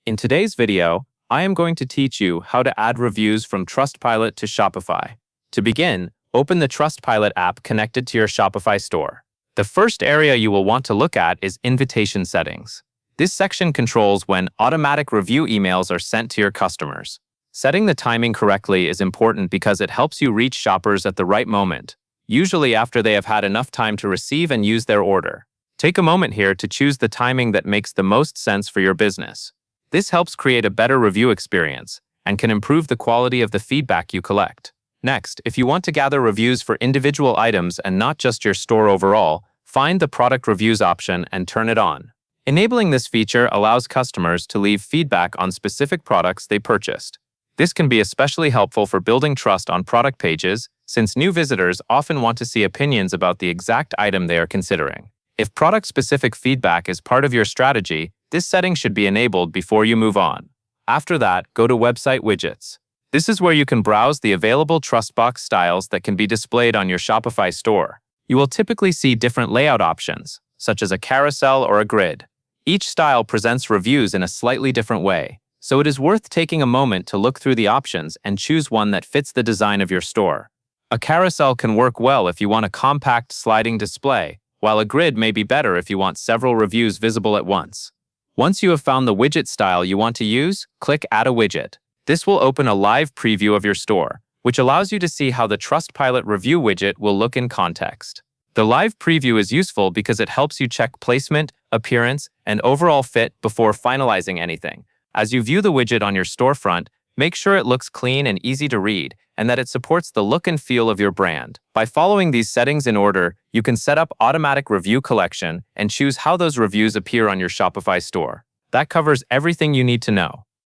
In today's video, I am going to teach you how to add reviews from Trustpilot to Shopify. To begin, open the Trustpilot app connected to your Shopify store. The first area you will want to look at is invitation settings. This section controls when automatic review emails are sent to your customers. Setting the timing correctly is important because it helps you reach shoppers at the right moment, usually after they have had enough time to receive and use their order. Take a moment here to choose the timing that makes the most sense for your business. This helps create a better review experience and can improve the quality of the feedback you collect. Next, if you want to gather reviews for individual items and not just your store overall, find the product reviews option and turn it on. Enabling this feature allows customers to leave feedback on specific products they purchased. This can be especially helpful for building trust on product pages, since new visitors often want to see opinions about the exact item they are considering. If product-specific feedback is part of your strategy, this setting should be enabled before you move on. After that, go to Website Widgets. This is where you can browse the available TrustBox styles that can be displayed on your Shopify store. You will typically see different layout options, such as a carousel or a grid. Each style presents reviews in a slightly different way, so it is worth taking a moment to look through the options and choose one that fits the design of your store. A carousel can work well if you want a compact sliding display, while a grid may be better if you want several reviews visible at once. Once you have found the widget style you want to use, click Add a Widget. This will open a live preview of your store, which allows you to see how the Trustpilot review widget will look in context. The live preview is useful because it helps you check placement, appearance, and overall fit before finalizing anything. As you view the widget on your storefront, make sure it looks clean and easy to read, and that it supports the look and feel of your brand. By following these settings in order, you can set up automatic review collection and choose how those reviews appear on your Shopify store. That covers everything you need to know.